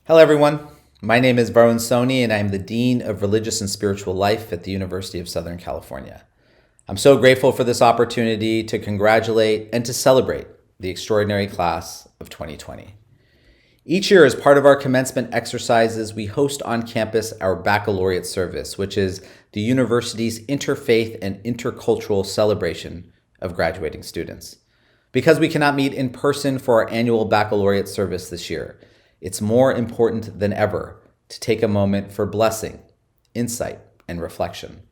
Hello, everyone. My name is Varun Soni, and I'm the Dean of Religious and Spiritual Life at the University of Southern California. I'm so grateful for this opportunity to congratulate and to celebrate the extraordinary class of 2020. Each year, as part of our commencement exercises, we host on campus our Baccalaureate service, which is the university's interfaith and intercultural celebration of graduating students. Because we cannot meet in person for our annual Baccalaureate service this year, it's more important than ever to take a moment for blessing, insight, and reflection.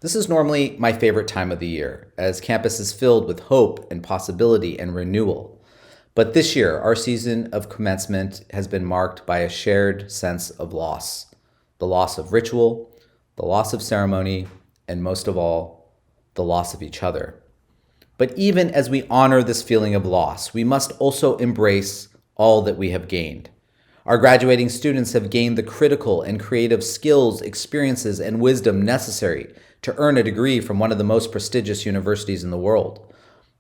This is normally my favorite time of the year, as campus is filled with hope and possibility and renewal. But this year, our season of commencement has been marked by a shared sense of loss. The loss of ritual, the loss of ceremony, and most of all, the loss of each other. But even as we honor this feeling of loss, we must also embrace all that we have gained. Our graduating students have gained the critical and creative skills, experiences, and wisdom necessary to earn a degree from one of the most prestigious universities in the world.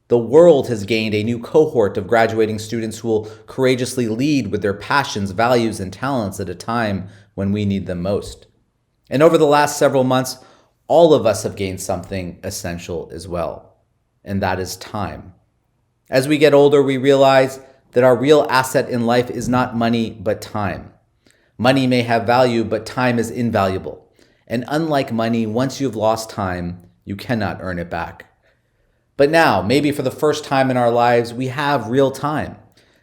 The world has gained a new cohort of graduating students who will courageously lead with their passions, values, and talents at a time when we need them most. And over the last several months, all of us have gained something essential as well, and that is time. As we get older, we realize that our real asset in life is not money, but time. Money may have value, but time is invaluable. And unlike money, once you've lost time, you cannot earn it back. But now, maybe for the first time in our lives, we have real time.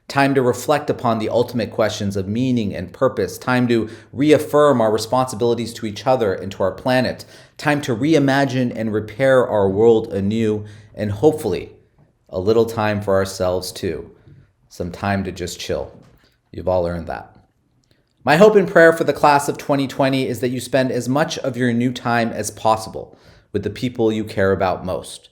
Time to reflect upon the ultimate questions of meaning and purpose. Time to reaffirm our responsibilities to each other and to our planet. Time to reimagine and repair our world anew. And hopefully, a little time for ourselves too. Some time to just chill. You've all earned that. My hope and prayer for the class of 2020 is that you spend as much of your new time as possible with the people you care about most.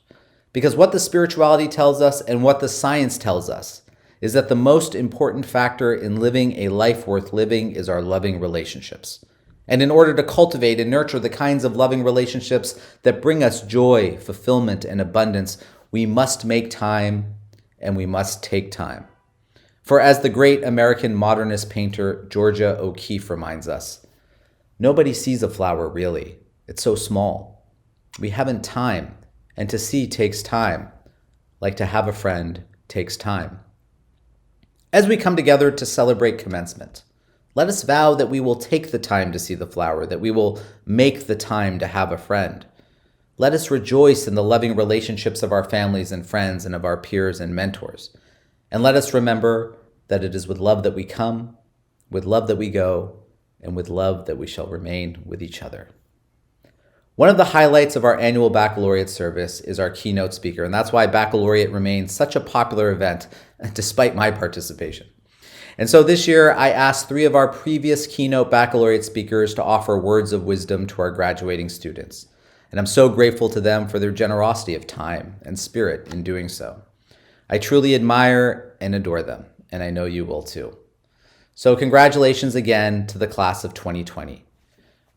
Because what the spirituality tells us and what the science tells us is that the most important factor in living a life worth living is our loving relationships. And in order to cultivate and nurture the kinds of loving relationships that bring us joy, fulfillment, and abundance, we must make time and we must take time. For as the great American modernist painter Georgia O'Keeffe reminds us, nobody sees a flower really. It's so small. We haven't time, and to see takes time, like to have a friend takes time. As we come together to celebrate commencement, let us vow that we will take the time to see the flower, that we will make the time to have a friend. Let us rejoice in the loving relationships of our families and friends and of our peers and mentors. And let us remember that it is with love that we come, with love that we go, and with love that we shall remain with each other. One of the highlights of our annual baccalaureate service is our keynote speaker, and that's why baccalaureate remains such a popular event, despite my participation. And so this year, I asked 3 of our previous keynote baccalaureate speakers to offer words of wisdom to our graduating students. And I'm so grateful to them for their generosity of time and spirit in doing so. I truly admire and adore them, and I know you will too. So congratulations again to the class of 2020.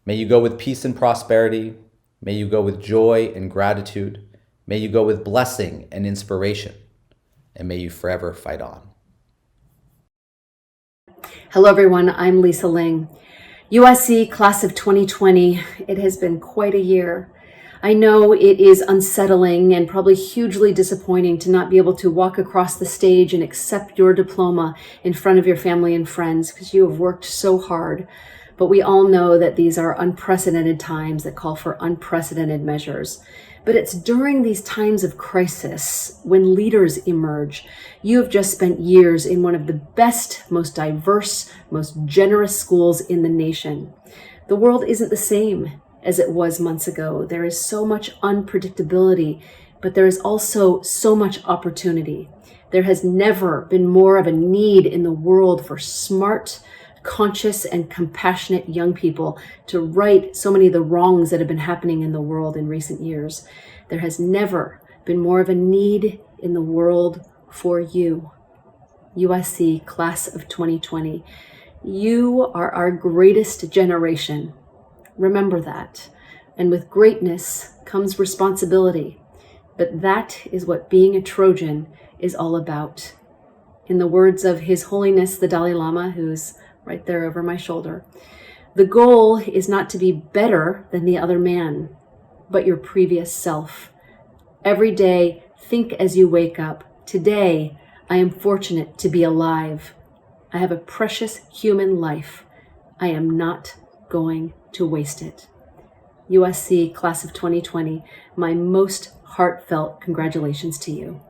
May you go with peace and prosperity. May you go with joy and gratitude. May you go with blessing and inspiration. And may you forever fight on. Hello everyone, I'm Lisa Ling. USC class of 2020, it has been quite a year. I know it is unsettling and probably hugely disappointing to not be able to walk across the stage and accept your diploma in front of your family and friends because you have worked so hard. But we all know that these are unprecedented times that call for unprecedented measures. But it's during these times of crisis when leaders emerge. You have just spent years in one of the best, most diverse, most generous schools in the nation. The world isn't the same as it was months ago. There is so much unpredictability, but there is also so much opportunity. There has never been more of a need in the world for smart, conscious, and compassionate young people to right so many of the wrongs that have been happening in the world in recent years. There has never been more of a need in the world for you. USC class of 2020. You are our greatest generation. Remember that. And with greatness comes responsibility. But that is what being a Trojan is all about. In the words of His Holiness the Dalai Lama, who's right there over my shoulder. The goal is not to be better than the other man, but your previous self. Every day, think as you wake up. Today, I am fortunate to be alive. I have a precious human life. I am not going to waste it. USC Class of 2020, my most heartfelt congratulations to you.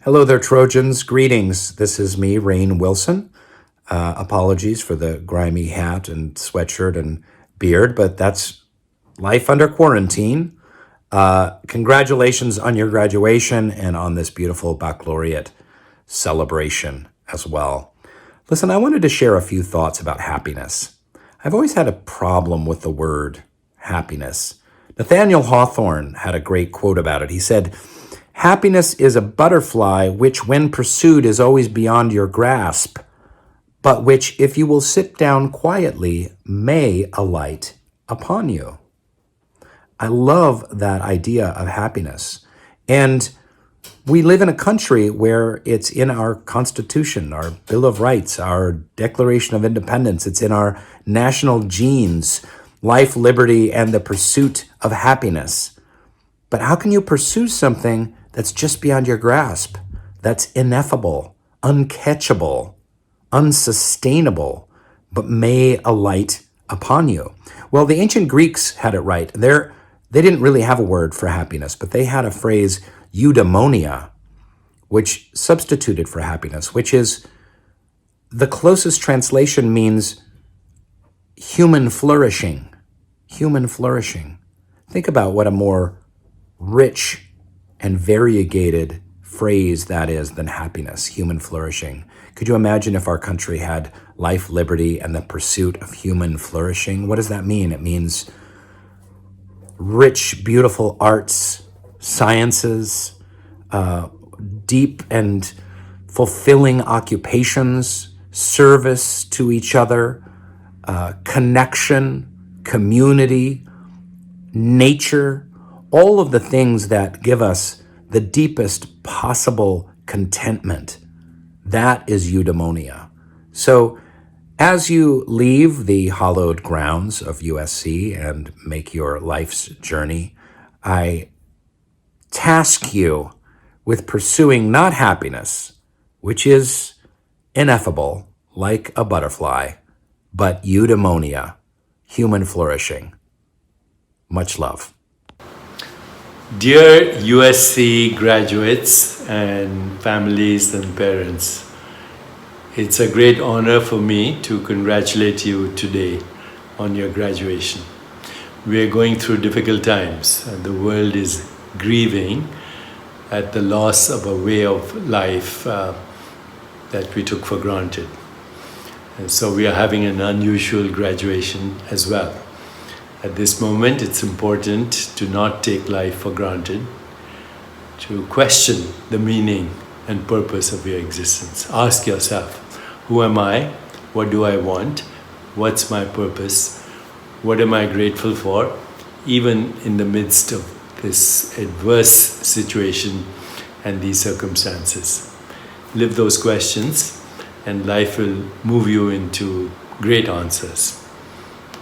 Hello there, Trojans. Greetings. This is me, Rainn Wilson. Apologies for the grimy hat and sweatshirt and beard, but that's life under quarantine. Congratulations on your graduation and on this beautiful baccalaureate celebration as well. Listen, I wanted to share a few thoughts about happiness. I've always had a problem with the word happiness. Nathaniel Hawthorne had a great quote about it. He said, "Happiness is a butterfly which, when pursued, is always beyond your grasp, but which, if you will sit down quietly, may alight upon you." I love that idea of happiness. And we live in a country where it's in our Constitution, our Bill of Rights, our Declaration of Independence. It's in our national genes, life, liberty, and the pursuit of happiness. But how can you pursue something that's just beyond your grasp, that's ineffable, uncatchable, unsustainable, but may alight upon you? Well, the ancient Greeks had it right. They didn't really have a word for happiness, but they had a phrase, eudaimonia, which substituted for happiness, which is the closest translation means human flourishing. Human flourishing. Think about what a more rich and variegated phrase that is than happiness, human flourishing. Could you imagine if our country had life, liberty, and the pursuit of human flourishing? What does that mean? It means rich, beautiful arts, sciences, deep and fulfilling occupations, service to each other, connection, community, nature, all of the things that give us the deepest possible contentment. That is eudaimonia. So as you leave the hallowed grounds of USC and make your life's journey, I task you with pursuing not happiness, which is ineffable, like a butterfly, but eudaimonia, human flourishing. Much love. Dear USC graduates and families and parents, it's a great honor for me to congratulate you today on your graduation. We are going through difficult times and the world is grieving at the loss of a way of life that we took for granted. And so we are having an unusual graduation as well. At this moment, it's important to not take life for granted, to question the meaning and purpose of your existence. Ask yourself, who am I? What do I want? What's my purpose? What am I grateful for? Even in the midst of this adverse situation and these circumstances. Live those questions and life will move you into great answers.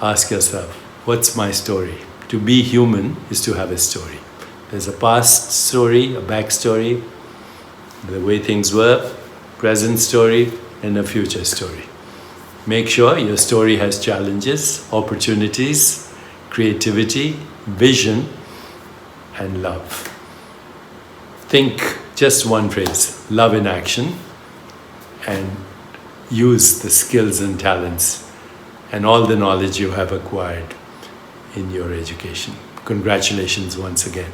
Ask yourself, what's my story? To be human is to have a story. There's a past story, a backstory, the way things were, present story, and a future story. Make sure your story has challenges, opportunities, creativity, vision, and love. Think just one phrase, love in action, and use the skills and talents and all the knowledge you have acquired in your education. Congratulations once again.